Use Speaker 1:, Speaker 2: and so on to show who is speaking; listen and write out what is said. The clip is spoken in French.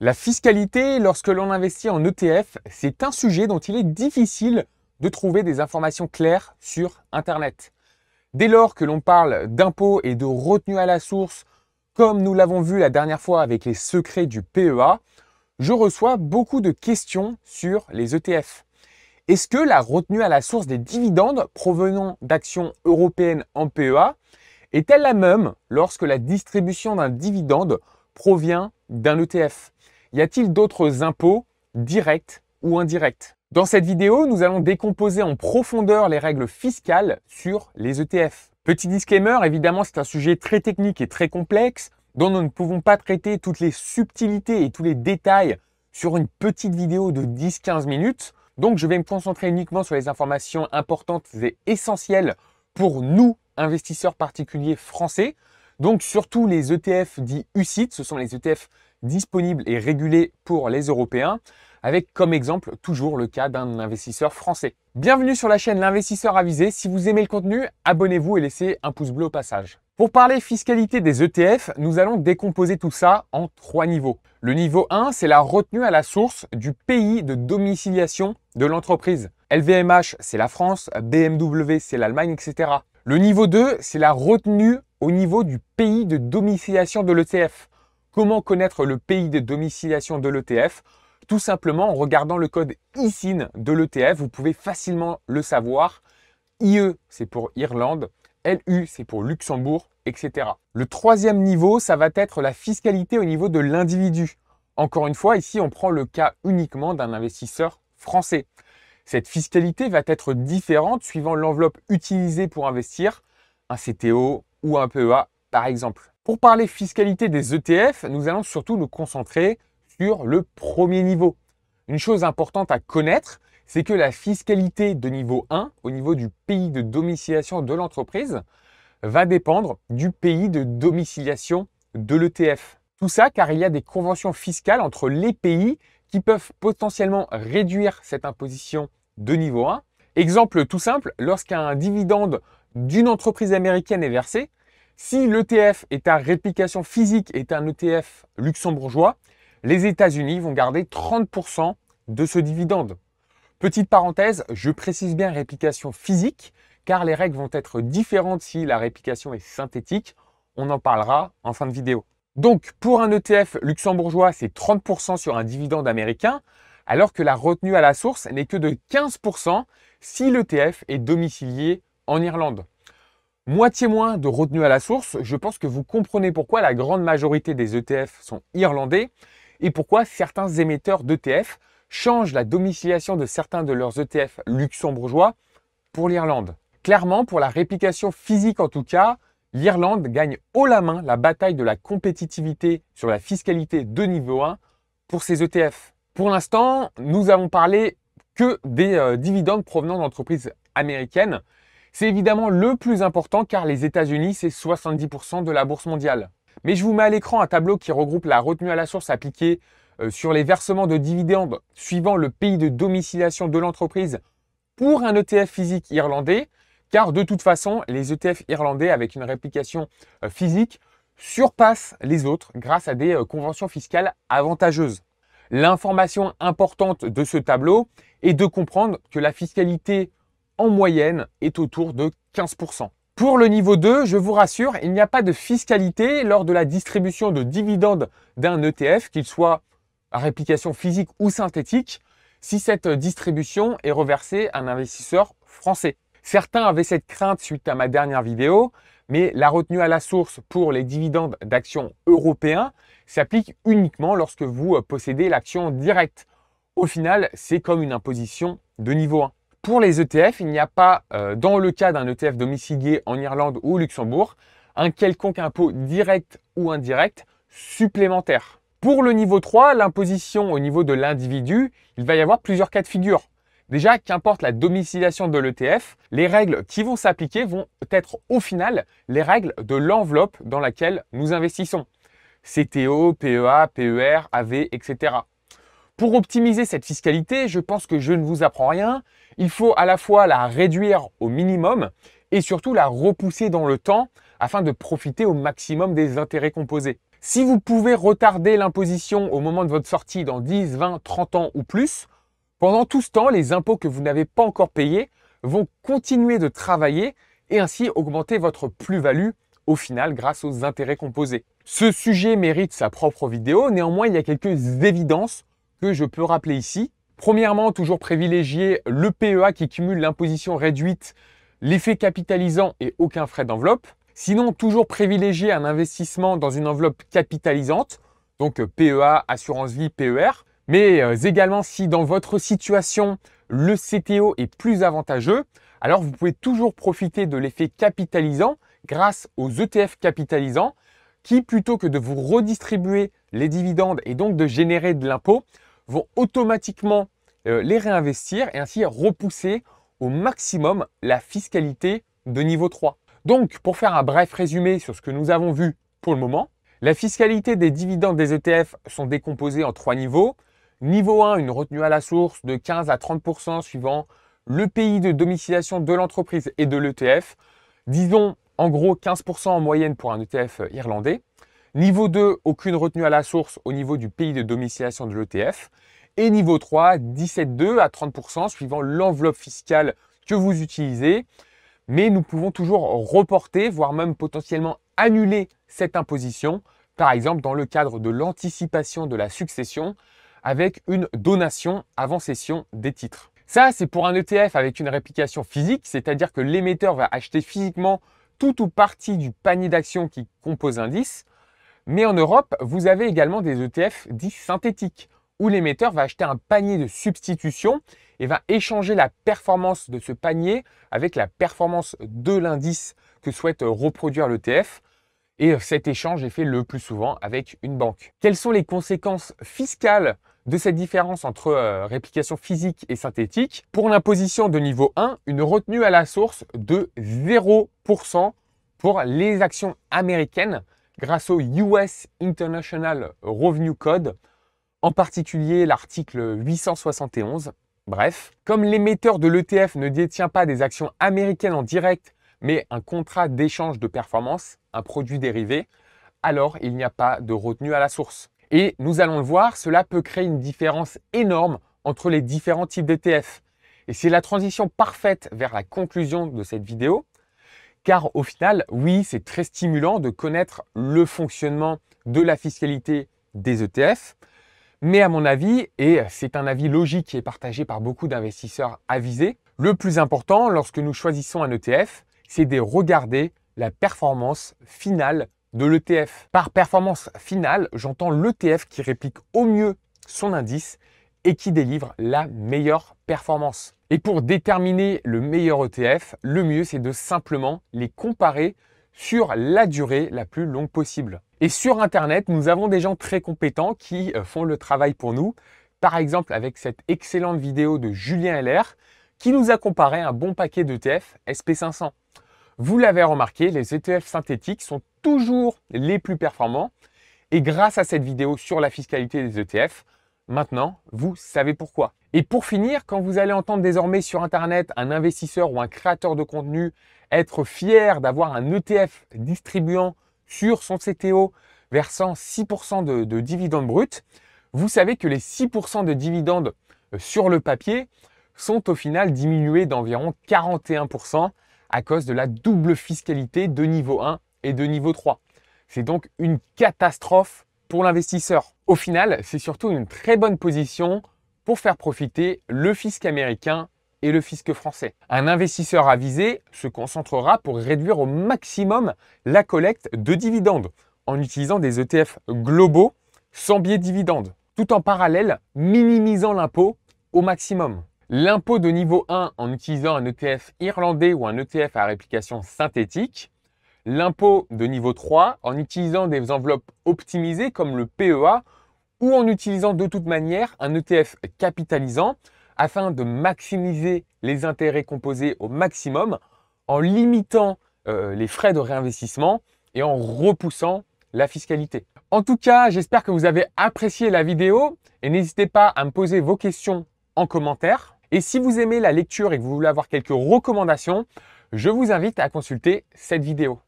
Speaker 1: La fiscalité, lorsque l'on investit en ETF, c'est un sujet dont il est difficile de trouver des informations claires sur Internet. Dès lors que l'on parle d'impôts et de retenue à la source, comme nous l'avons vu la dernière fois avec les secrets du PEA, je reçois beaucoup de questions sur les ETF. Est-ce que la retenue à la source des dividendes provenant d'actions européennes en PEA est-elle la même lorsque la distribution d'un dividende provient d'un ETF? Y a-t-il d'autres impôts, directs ou indirects? Dans cette vidéo, nous allons décomposer en profondeur les règles fiscales sur les ETF. Petit disclaimer, évidemment, c'est un sujet très technique et très complexe dont nous ne pouvons pas traiter toutes les subtilités et tous les détails sur une petite vidéo de 10-15 minutes. Donc, je vais me concentrer uniquement sur les informations importantes et essentielles pour nous, investisseurs particuliers français. Donc, surtout les ETF dits UCITS, ce sont les ETF disponibles et régulés pour les Européens, avec comme exemple toujours le cas d'un investisseur français. Bienvenue sur la chaîne L'Investisseur Avisé. Si vous aimez le contenu, abonnez-vous et laissez un pouce bleu au passage. Pour parler fiscalité des ETF, nous allons décomposer tout ça en 3 niveaux. Le niveau 1, c'est la retenue à la source du pays de domiciliation de l'entreprise. LVMH, c'est la France, BMW, c'est l'Allemagne, etc. Le niveau 2, c'est la retenue au niveau du pays de domiciliation de l'ETF. Comment connaître le pays de domiciliation de l'ETF? Tout simplement en regardant le code ISIN de l'ETF, vous pouvez facilement le savoir. IE, c'est pour Irlande, LU, c'est pour Luxembourg, etc. Le 3e niveau, ça va être la fiscalité au niveau de l'individu. Encore une fois, ici, on prend le cas uniquement d'un investisseur français. Cette fiscalité va être différente suivant l'enveloppe utilisée pour investir, un CTO ou un PEA par exemple. Pour parler fiscalité des ETF, nous allons surtout nous concentrer sur le premier niveau. Une chose importante à connaître, c'est que la fiscalité de niveau 1, au niveau du pays de domiciliation de l'entreprise, va dépendre du pays de domiciliation de l'ETF. Tout ça car il y a des conventions fiscales entre les pays qui peuvent potentiellement réduire cette imposition de niveau 1. Exemple tout simple, lorsqu'un dividende d'une entreprise américaine est versé, si l'ETF est à réplication physique est un ETF luxembourgeois, les États-Unis vont garder 30% de ce dividende. Petite parenthèse, je précise bien réplication physique, car les règles vont être différentes si la réplication est synthétique. On en parlera en fin de vidéo. Donc, pour un ETF luxembourgeois, c'est 30% sur un dividende américain, alors que la retenue à la source n'est que de 15% si l'ETF est domicilié en Irlande. Moitié moins de retenue à la source, je pense que vous comprenez pourquoi la grande majorité des ETF sont irlandais et pourquoi certains émetteurs d'ETF changent la domiciliation de certains de leurs ETF luxembourgeois pour l'Irlande. Clairement, pour la réplication physique en tout cas, l'Irlande gagne haut la main la bataille de la compétitivité sur la fiscalité de niveau 1 pour ses ETF. Pour l'instant, nous avons parlé que des dividendes provenant d'entreprises américaines. C'est évidemment le plus important car les États-Unis, c'est 70% de la bourse mondiale. Mais je vous mets à l'écran un tableau qui regroupe la retenue à la source appliquée sur les versements de dividendes suivant le pays de domiciliation de l'entreprise pour un ETF physique irlandais, car de toute façon, les ETF irlandais avec une réplication physique surpassent les autres grâce à des conventions fiscales avantageuses. L'information importante de ce tableau est de comprendre que la fiscalité en moyenne est autour de 15%. Pour le niveau 2, je vous rassure, il n'y a pas de fiscalité lors de la distribution de dividendes d'un ETF, qu'il soit à réplication physique ou synthétique, si cette distribution est reversée à un investisseur français. Certains avaient cette crainte suite à ma dernière vidéo, mais la retenue à la source pour les dividendes d'actions européens s'applique uniquement lorsque vous possédez l'action directe. Au final, c'est comme une imposition de niveau 1. Pour les ETF, il n'y a pas, dans le cas d'un ETF domicilié en Irlande ou au Luxembourg, un quelconque impôt direct ou indirect supplémentaire. Pour le niveau 3, l'imposition au niveau de l'individu, il va y avoir plusieurs cas de figure. Déjà, qu'importe la domiciliation de l'ETF, les règles qui vont s'appliquer vont être au final les règles de l'enveloppe dans laquelle nous investissons. CTO, PEA, PER, AV, etc. Pour optimiser cette fiscalité, je pense que je ne vous apprends rien. Il faut à la fois la réduire au minimum et surtout la repousser dans le temps afin de profiter au maximum des intérêts composés. Si vous pouvez retarder l'imposition au moment de votre sortie dans 10, 20, 30 ans ou plus, pendant tout ce temps, les impôts que vous n'avez pas encore payés vont continuer de travailler et ainsi augmenter votre plus-value au final grâce aux intérêts composés. Ce sujet mérite sa propre vidéo, néanmoins il y a quelques évidences que je peux rappeler ici. Premièrement, toujours privilégier le PEA qui cumule l'imposition réduite, l'effet capitalisant et aucun frais d'enveloppe. Sinon, toujours privilégier un investissement dans une enveloppe capitalisante, donc PEA, assurance vie, PER. Mais également, si dans votre situation, le CTO est plus avantageux, alors vous pouvez toujours profiter de l'effet capitalisant grâce aux ETF capitalisants qui, plutôt que de vous redistribuer les dividendes et donc de générer de l'impôt, vont automatiquement les réinvestir et ainsi repousser au maximum la fiscalité de niveau 3. Donc, pour faire un bref résumé sur ce que nous avons vu pour le moment, la fiscalité des dividendes des ETF sont décomposées en 3 niveaux. Niveau 1, une retenue à la source de 15 à 30% suivant le pays de domiciliation de l'entreprise et de l'ETF. Disons en gros 15% en moyenne pour un ETF irlandais. Niveau 2, aucune retenue à la source au niveau du pays de domiciliation de l'ETF. Et niveau 3, 17,2 à 30% suivant l'enveloppe fiscale que vous utilisez. Mais nous pouvons toujours reporter, voire même potentiellement annuler cette imposition, par exemple dans le cadre de l'anticipation de la succession avec une donation avant cession des titres. Ça, c'est pour un ETF avec une réplication physique, c'est-à-dire que l'émetteur va acheter physiquement tout ou partie du panier d'actions qui compose l'indice. Mais en Europe, vous avez également des ETF dits synthétiques, où l'émetteur va acheter un panier de substitution et va échanger la performance de ce panier avec la performance de l'indice que souhaite reproduire l'ETF. Et cet échange est fait le plus souvent avec une banque. Quelles sont les conséquences fiscales de cette différence entre réplication physique et synthétique? Pour l'imposition de niveau 1, une retenue à la source de 0% pour les actions américaines grâce au US International Revenue Code, en particulier l'article 871. Bref, comme l'émetteur de l'ETF ne détient pas des actions américaines en direct, mais un contrat d'échange de performance, un produit dérivé, alors il n'y a pas de retenue à la source. Et nous allons le voir, cela peut créer une différence énorme entre les différents types d'ETF. Et c'est la transition parfaite vers la conclusion de cette vidéo, car au final, oui, c'est très stimulant de connaître le fonctionnement de la fiscalité des ETF, mais à mon avis, et c'est un avis logique qui est partagé par beaucoup d'investisseurs avisés, le plus important lorsque nous choisissons un ETF, c'est de regarder la performance finale de l'ETF. Par performance finale, j'entends l'ETF qui réplique au mieux son indice et qui délivre la meilleure performance. Et pour déterminer le meilleur ETF, le mieux c'est de simplement les comparer sur la durée la plus longue possible. Et sur Internet, nous avons des gens très compétents qui font le travail pour nous. Par exemple, avec cette excellente vidéo de Julien LR qui nous a comparé un bon paquet d'ETF SP500. Vous l'avez remarqué, les ETF synthétiques sont toujours les plus performants. Et grâce à cette vidéo sur la fiscalité des ETF, maintenant, vous savez pourquoi. Et pour finir, quand vous allez entendre désormais sur Internet un investisseur ou un créateur de contenu être fier d'avoir un ETF distribuant sur son CTO versant 6% de dividendes bruts, vous savez que les 6% de dividendes sur le papier sont au final diminués d'environ 41% à cause de la double fiscalité de niveau 1 et de niveau 3. C'est donc une catastrophe pour l'investisseur. Au final, c'est surtout une très bonne position pour faire profiter le fisc américain et le fisc français. Un investisseur avisé se concentrera pour réduire au maximum la collecte de dividendes en utilisant des ETF globaux sans biais dividendes, tout en parallèle minimisant l'impôt au maximum. L'impôt de niveau 1 en utilisant un ETF irlandais ou un ETF à réplication synthétique, l'impôt de niveau 3 en utilisant des enveloppes optimisées comme le PEA ou en utilisant de toute manière un ETF capitalisant afin de maximiser les intérêts composés au maximum en limitant les frais de réinvestissement et en repoussant la fiscalité. En tout cas, j'espère que vous avez apprécié la vidéo et n'hésitez pas à me poser vos questions en commentaire. Et si vous aimez la lecture et que vous voulez avoir quelques recommandations, je vous invite à consulter cette vidéo.